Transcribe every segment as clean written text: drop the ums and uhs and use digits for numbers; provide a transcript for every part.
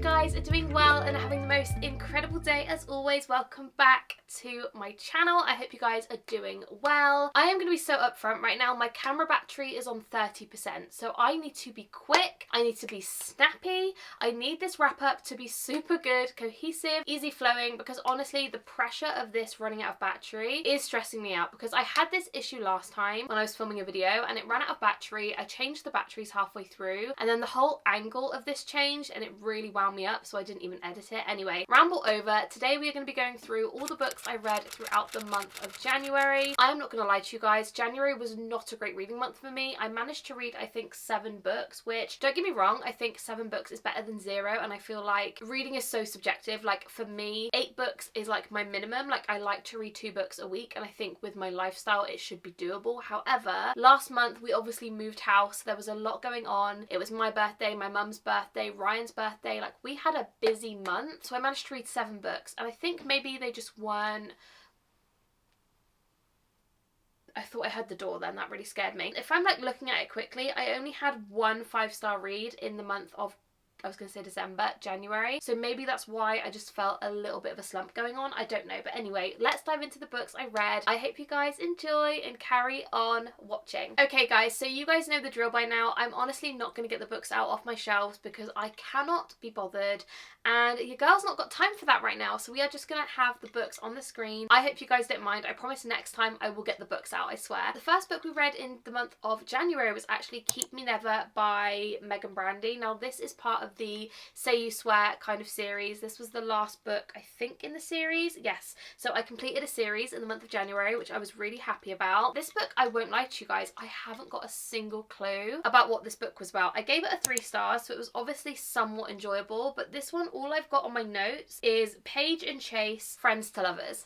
guys are doing well and having the most incredible day as always. Welcome back to my channel. I hope you guys are doing well. I am going to be so upfront right now. My camera battery is on 30%, so I need to be quick. I need to be snappy. I need this wrap up to be super good, cohesive, easy flowing, because honestly the pressure of this running out of battery is stressing me out, because I had this issue last time when I was filming a video and it ran out of battery. I changed the batteries halfway through and then the whole angle of this changed and it really wound me up, so I didn't even edit it. Anyway, ramble over. Today we are going to be going through all the books I read throughout the month of January. I am not going to lie to you guys, January was not a great reading month for me. I managed to read I think 7 books, which, don't get me wrong, I think 7 books is better than 0, and I feel like reading is so subjective. Like for me, 8 books is like my minimum. Like I like to read 2 books a week, and I think with my lifestyle it should be doable. However, last month we obviously moved house. There was a lot going on. It was my birthday, my mum's birthday, Ryan's birthday. Like we had a busy month, so I managed to read 7 books, and I think maybe they just weren't... I thought I heard the door then, that really scared me. If I'm like looking at it quickly, I only had 1 5-star read in the month of, I was going to say December, January. So maybe that's why I just felt a little bit of a slump going on. I don't know. But anyway, let's dive into the books I read. I hope you guys enjoy and carry on watching. Okay guys, so you guys know the drill by now. I'm honestly not going to get the books out off my shelves because I cannot be bothered. And your girl's not got time for that right now. So we are just going to have the books on the screen. I hope you guys don't mind. I promise next time I will get the books out, I swear. The first book we read in the month of January was actually Keep Me Never by Megan Brandy. Now this is part of the Say You Swear kind of series. This was the last book I think in the series. Yes, so I completed a series in the month of January, which I was really happy about. This book, I won't lie to you guys, I haven't got a single clue about what this book was about. I gave it a 3 stars, so it was obviously somewhat enjoyable, but this one, all I've got on my notes is Page and Chase, Friends to Lovers.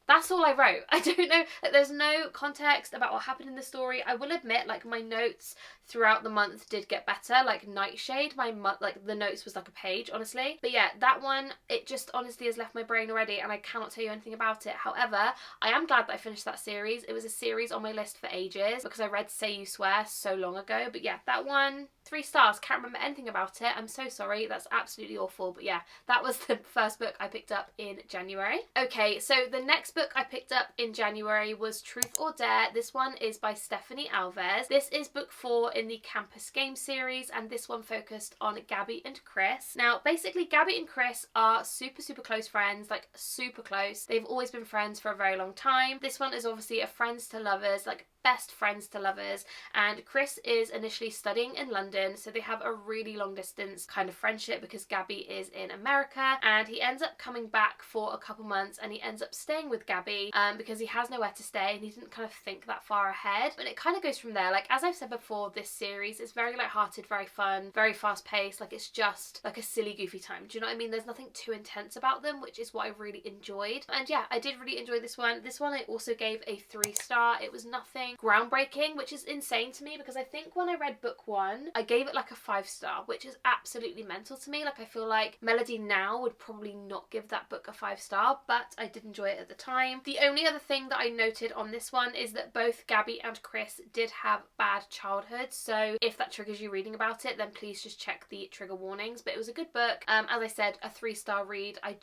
That's all I wrote. I don't know, like, there's no context about what happened in the story. I will admit, like, my notes throughout the month did get better. Like Nightshade, like the notes was like a page, honestly. But yeah, that one, it just honestly has left my brain already and I cannot tell you anything about it. However, I am glad that I finished that series. It was a series on my list for ages because I read Say You Swear so long ago. But yeah, that one, 3 stars. Can't remember anything about it. I'm so sorry. That's absolutely awful. But yeah, that was the first book I picked up in January. Okay, so the next book I picked up in January was Truth or Dare. This one is by Stephanie Alves. This is book 4 in the Campus Game series, and this one focused on Gabby and Chris. Now, basically, Gabby and Chris are super close friends, like super close. They've always been friends for a very long time. This one is obviously a friends to lovers, like best friends to lovers, and Chris is initially studying in London, so they have a really long distance kind of friendship because Gabby is in America, and he ends up coming back for a couple months and he ends up staying with Gabby because he has nowhere to stay and he didn't kind of think that far ahead. But it kind of goes from there. Like, as I've said before, this series is very light-hearted, very fun, very fast-paced. Like, it's just like a silly goofy time. Do you know what I mean? There's nothing too intense about them, which is what I really enjoyed. And yeah, I did really enjoy this one. This one I also gave a 3 star. It was nothing groundbreaking, which is insane to me because I think when I read book 1 I gave it like a 5 star, which is absolutely mental to me. Like, I feel like Melody now would probably not give that book a 5 star, but I did enjoy it at the time. The only other thing that I noted on this one is that both Gabby and Chris did have bad childhoods, so if that triggers you reading about it, then please just check the trigger warnings. But it was a good book. As I said, a 3-star read. I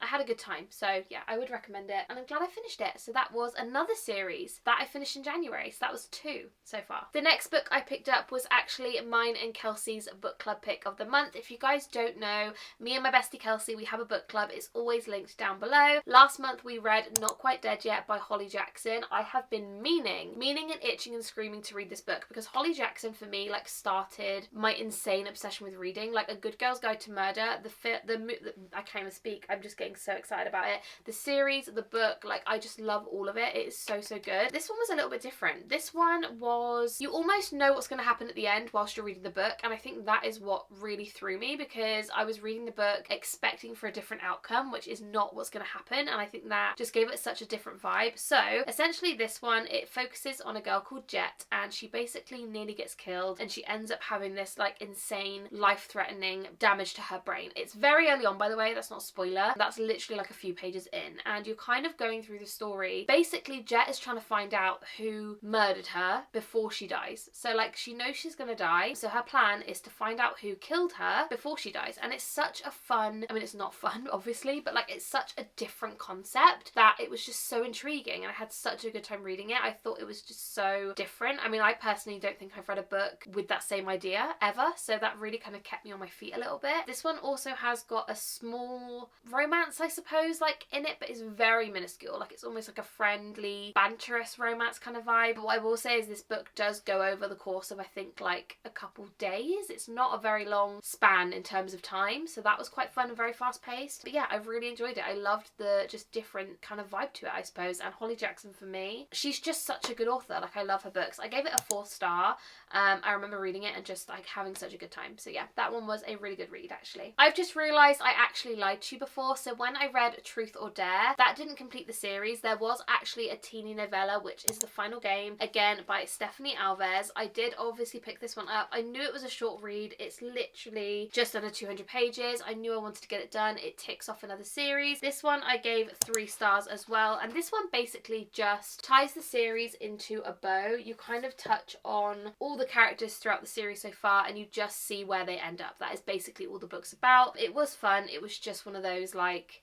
had a good time, so yeah, I would recommend it, and I'm glad I finished it. So that was another series that I finished in January, so that was 2 so far. The next book I picked up was actually mine and Kelsey's book club pick of the month. If you guys don't know, me and my bestie Kelsey, we have a book club. It's always linked down below. Last month we read Not Quite Dead Yet by Holly Jackson. I have been meaning and itching and screaming to read this book because Holly Jackson for me like started my insane obsession with reading. Like A Good Girl's Guide to Murder, I can't even speak, I'm just getting so excited about it. The series, the book, like I just love all of it. It is so good. This one was a little bit different. This one was, you almost know what's going to happen at the end whilst you're reading the book, and I think that is what really threw me because I was reading the book expecting for a different outcome, which is not what's going to happen, and I think that just gave it such a different vibe. So essentially this one, it focuses on a girl called Jet, and she basically nearly gets killed and she ends up having this like insane life-threatening damage to her brain. It's very early on, by the way, that's not a spoiler, that's literally like a few pages in, and you're kind of going through the story. Basically Jet is trying to find out who murdered her before she dies. So like she knows she's going going to die. So her plan is to find out who killed her before she dies. And it's such a fun, I mean, it's not fun, obviously, but like it's such a different concept that it was just so intriguing. And I had such a good time reading it. I thought it was just so different. I mean, I personally don't think I've read a book with that same idea ever. So that really kind of kept me on my feet a little bit. This one also has got a small romance, I suppose, like in it, but it's very minuscule. Like it's almost like a friendly, banterous romance kind of vibe. But what I will say is this book does go over the course of, I think, like a couple days. It's not a very long span in terms of time. So that was quite fun and very fast paced. But yeah, I really enjoyed it. I loved the just different kind of vibe to it, I suppose. And Holly Jackson, for me, she's just such a good author. Like I love her books. I gave it a 4 star. I remember reading it and just like having such a good time. So yeah, that one was a really good read actually. I've just realised I actually lied to you before. So when I read Truth or Dare, that didn't complete the series. There was actually a teeny novella, which is The Final Game, again by Stephanie Alves. I did obviously pick this one up. I knew it was a short read. It's literally just under 200 pages. I knew I wanted to get it done. It ticks off another series. This one I gave 3 stars as well. And this one basically just ties the series into a bow. You kind of touch on all the characters throughout the series so far and you just see where they end up. That is basically all the book's about. It was fun. It was just one of those like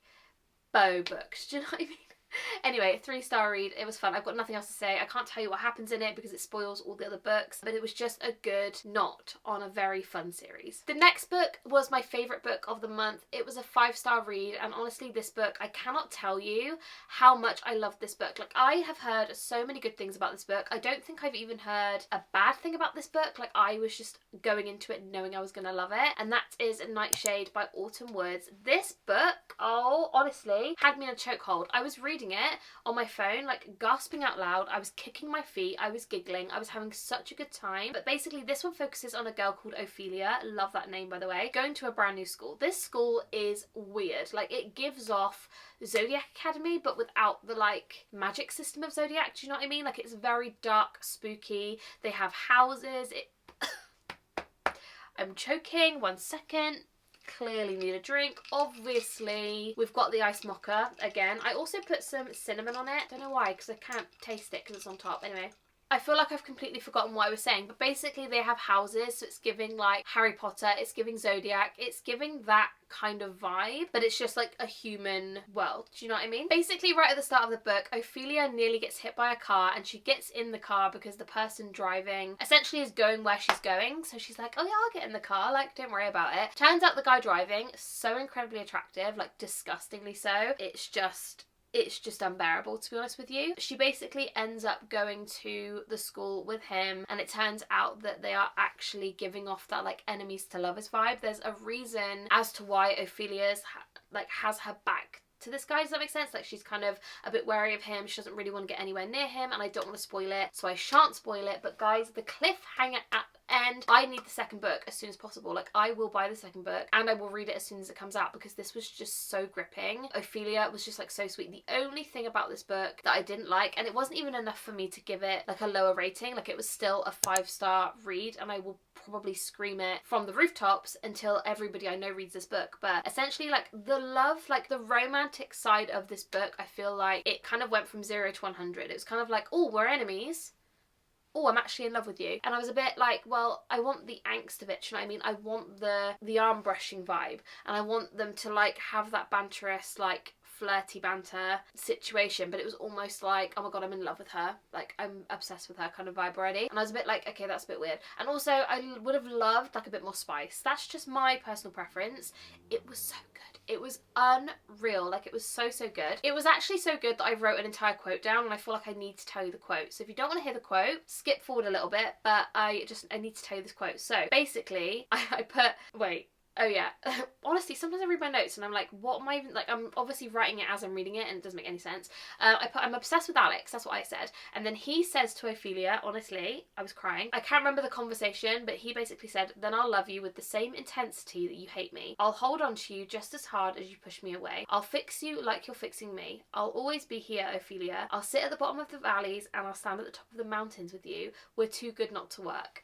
bow books. Do you know what I mean? Anyway, 3-star read. It was fun. I've got nothing else to say. I can't tell you what happens in it because it spoils all the other books, but it was just a good knot on a very fun series. The next book was my favourite book of the month. It was a 5-star read, and honestly this book, I cannot tell you how much I loved this book. Like, I have heard so many good things about this book. I don't think I've even heard a bad thing about this book. Like, I was just going into it knowing I was going to love it, and that is Nightshade by Autumn Woods. This book, oh, honestly, had me in a chokehold. I was reading it on my phone, like gasping out loud. I was kicking my feet, I was giggling, I was having such a good time. But basically this one focuses on a girl called Ophelia, love that name by the way, going to a brand new school. This school is weird. Like, it gives off Zodiac Academy but without the like magic system of Zodiac, do you know what I mean? Like, it's very dark, spooky. They have houses. I'm choking, 1 second. Clearly need a drink. Obviously we've got the ice mocha again. I also put some cinnamon on it. Don't know why, because I can't taste it because it's on top. Anyway, I feel like I've completely forgotten what I was saying, but basically they have houses, so it's giving like Harry Potter, it's giving Zodiac, it's giving that kind of vibe, but it's just like a human world. Do you know what I mean? Basically, right at the start of the book, Ophelia nearly gets hit by a car, and she gets in the car because the person driving essentially is going where she's going. So she's like, oh yeah, I'll get in the car, like, don't worry about it. Turns out the guy driving, so incredibly attractive, like disgustingly so. It's just unbearable, to be honest with you. She basically ends up going to the school with him, and it turns out that they are actually giving off that like enemies to lovers vibe. There's a reason as to why Ophelia's has her back to this guy. Does that make sense? Like, she's kind of a bit wary of him. She doesn't really want to get anywhere near him, and I don't want to spoil it, so I shan't spoil it. But guys, the cliffhanger at end, I need the second book as soon as possible. Like, I will buy the second book and I will read it as soon as it comes out because this was just so gripping. Ophelia was just like so sweet. The only thing about this book that I didn't like, and it wasn't even enough for me to give it like a lower rating, like it was still a 5-star read, and I will probably scream it from the rooftops until everybody I know reads this book. But essentially, like, the love, like the romantic side of this book, I feel like it kind of went from 0 to 100. It was kind of like, oh, we're enemies, oh, I'm actually in love with you. And I was a bit like, well, I want the angst of it, do you know what I mean? I want the arm brushing vibe, and I want them to like have that banterous, like flirty banter situation, but it was almost like, oh my god, I'm in love with her, like I'm obsessed with her kind of vibe already. And I was a bit like, okay, that's a bit weird. And also I would have loved like a bit more spice. That's just my personal preference. It was so good. It was unreal. Like, it was so good. It was actually so good that I wrote an entire quote down, and I feel like I need to tell you the quote. So if you don't want to hear the quote, skip forward a little bit, but I need to tell you this quote. So basically I put, wait, oh yeah, honestly sometimes I read my notes and I'm like, what am I even, like, I'm obviously writing it as I'm reading it and it doesn't make any sense. I put, I'm obsessed with Alex, that's what I said. And then he says to Ophelia, honestly, I was crying. I can't remember the conversation, but he basically said, then I'll love you with the same intensity that you hate me. I'll hold on to you just as hard as you push me away. I'll fix you like you're fixing me. I'll always be here, Ophelia. I'll sit at the bottom of the valleys and I'll stand at the top of the mountains with you. We're too good not to work.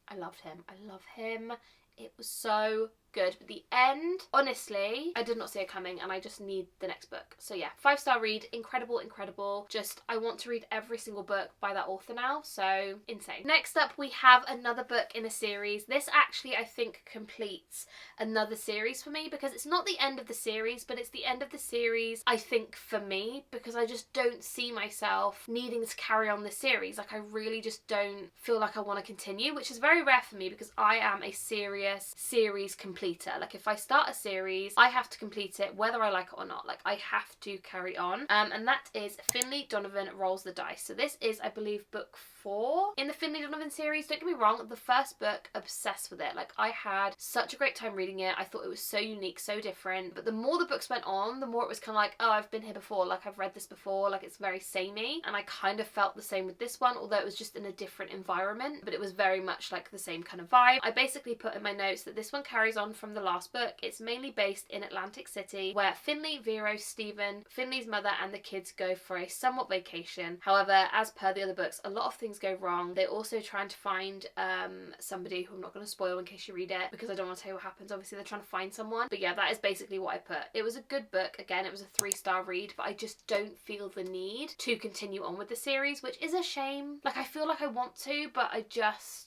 I loved him. I love him. It was so good. But the end, honestly, I did not see it coming, and I just need the next book. So yeah, 5-star read, incredible, incredible. Just, I want to read every single book by that author now, so insane. Next up, we have another book in a series. This actually, I think, completes another series for me, because it's not the end of the series, but it's the end of the series, I think, for me, because I just don't see myself needing to carry on this series. Like, I really just don't feel like I want to continue, which is very rare for me, because I am a serious series completer. Like, if I start a series, I have to complete it whether I like it or not. Like, I have to carry on. And that is Finlay Donovan Rolls the Dice. So this is, I believe, book 4 in the Finlay Donovan series. Don't get me wrong, the first book, obsessed with it. Like, I had such a great time reading it. I thought it was so unique, so different. But the more the books went on, the more it was kind of like, oh, I've been here before. Like, I've read this before. Like, it's very samey. And I kind of felt the same with this one, although it was just in a different environment. But it was very much like the same kind of vibe. I basically put in my notes that this one carries on from the last book. It's mainly based in Atlantic City, where Finlay, Vero, Stephen, Finlay's mother, and the kids go for a somewhat vacation. However, as per the other books, a lot of things go wrong. They're also trying to find somebody who I'm not going to spoil in case you read it, because I don't want to tell you what happens. Obviously, they're trying to find someone. But yeah, that is basically what I put. It was a good book. Again, it was a 3-star read, but I just don't feel the need to continue on with the series, which is a shame. Like, I feel like I want to, but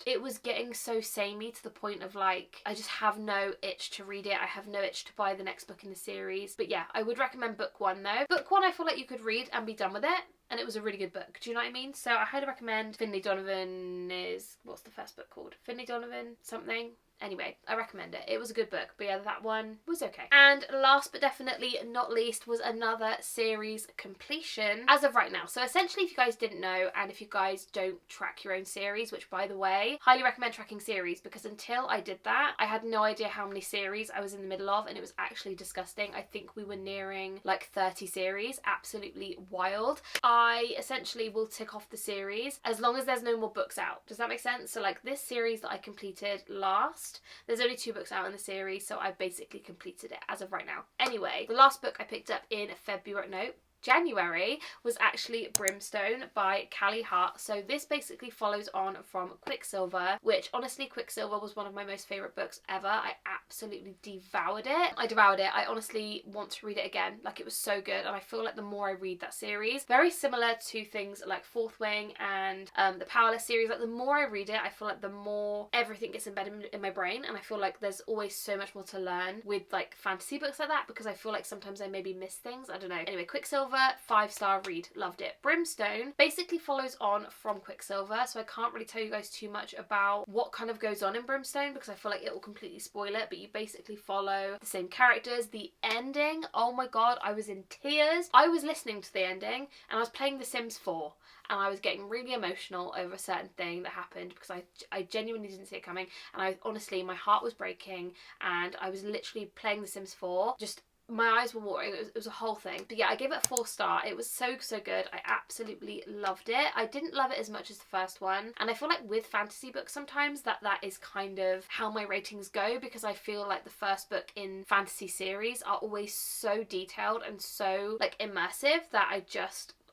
it was getting so samey to the point of, like, I just have no itch to read it. I have no itch to buy the next book in the series. But yeah, I would recommend book 1 though. Book 1, I feel like you could read and be done with it. And it was a really good book. Do you know what I mean? So I highly recommend Finlay Donovan is... What's the first book called? Finlay Donovan something? Anyway, I recommend it. It was a good book, but yeah, that one was okay. And last but definitely not least was another series completion as of right now. So essentially, if you guys didn't know, and if you guys don't track your own series, which by the way, highly recommend tracking series, because until I did that, I had no idea how many series I was in the middle of, and it was actually disgusting. I think we were nearing like 30 series. Absolutely wild. I essentially will tick off the series as long as there's no more books out. Does that make sense? So like this series that I completed last, there's only 2 books out in the series, so I've basically completed it as of right now. Anyway, the last book I picked up in January was actually Brimstone by Callie Hart. So this basically follows on from Quicksilver, which honestly, Quicksilver was one of my most favourite books ever. I absolutely devoured it. I honestly want to read it again. Like, it was so good, and I feel like the more I read that series, very similar to things like Fourth Wing and the Powerless series, like the more I read it, I feel like the more everything gets embedded in my brain, and I feel like there's always so much more to learn with like fantasy books like that, because I feel like sometimes I maybe miss things. I don't know. Anyway, Quicksilver, 5-star read, loved it. Brimstone basically follows on from Quicksilver, so I can't really tell you guys too much about what kind of goes on in Brimstone, because I feel like it will completely spoil it, but you basically follow the same characters. The ending, oh my god, I was in tears. I was listening to the ending and I was playing The Sims 4, and I was getting really emotional over a certain thing that happened, because I genuinely didn't see it coming, and I honestly, my heart was breaking, and I was literally playing The Sims 4, just my eyes were watering. It was a whole thing. But yeah, I gave it a 4-star. It was so good. I absolutely loved it. I didn't love it as much as the first one, and I feel like with fantasy books sometimes that is kind of how my ratings go, because I feel like the first book in fantasy series are always so detailed and so like immersive that I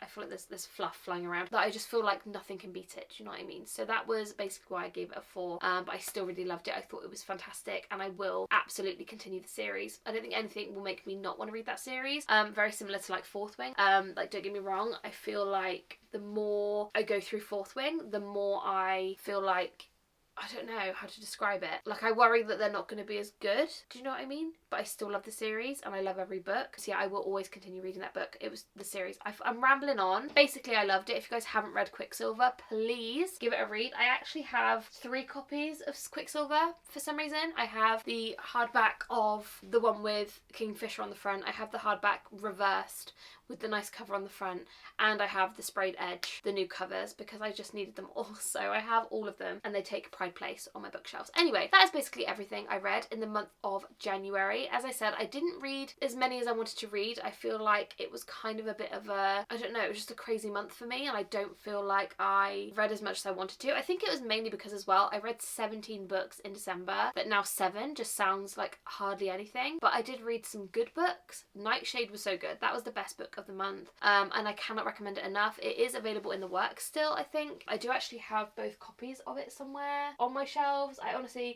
feel like there's fluff flying around that I just feel like nothing can beat it. Do you know what I mean? So that was basically why I gave it a 4. But I still really loved it. I thought it was fantastic, and I will absolutely continue the series. I don't think anything will make me not want to read that series. Very similar to like Fourth Wing. Like, don't get me wrong, I feel like the more I go through Fourth Wing, the more I feel like, I don't know how to describe it. Like, I worry that they're not going to be as good. Do you know what I mean? But I still love the series, and I love every book. So yeah, I will always continue reading that book. It was the series. I'm rambling on. Basically, I loved it. If you guys haven't read Quicksilver, please give it a read. I actually have 3 copies of Quicksilver for some reason. I have the hardback of the one with Kingfisher on the front. I have the hardback reversed with the nice cover on the front, and I have the sprayed edge, the new covers, because I just needed them all. So I have all of them, and they take pride place on my bookshelves. Anyway, that is basically everything I read in the month of January. As I said, I didn't read as many as I wanted to read. I feel like it was kind of a bit of a, I don't know, it was just a crazy month for me, and I don't feel like I read as much as I wanted to. I think it was mainly because as well, I read 17 books in December, but now 7 just sounds like hardly anything. But I did read some good books. Nightshade was so good. That was the best book book of the month, and I cannot recommend it enough. It is available in the works still, I think. I do actually have both copies of it somewhere on my shelves. I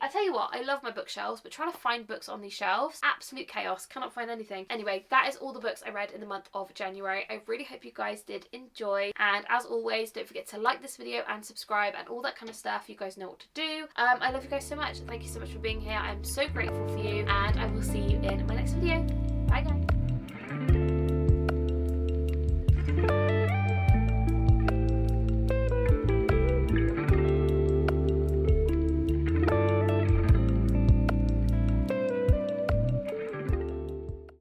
tell you what, I love my bookshelves, but trying to find books on these shelves, absolute chaos, cannot find anything. Anyway, that is all the books I read in the month of January. I really hope you guys did enjoy, and as always, don't forget to like this video and subscribe and all that kind of stuff. You guys know what to do. I love you guys so much. Thank you so much for being here. I'm so grateful for you, and I will see you in my next video. Bye guys.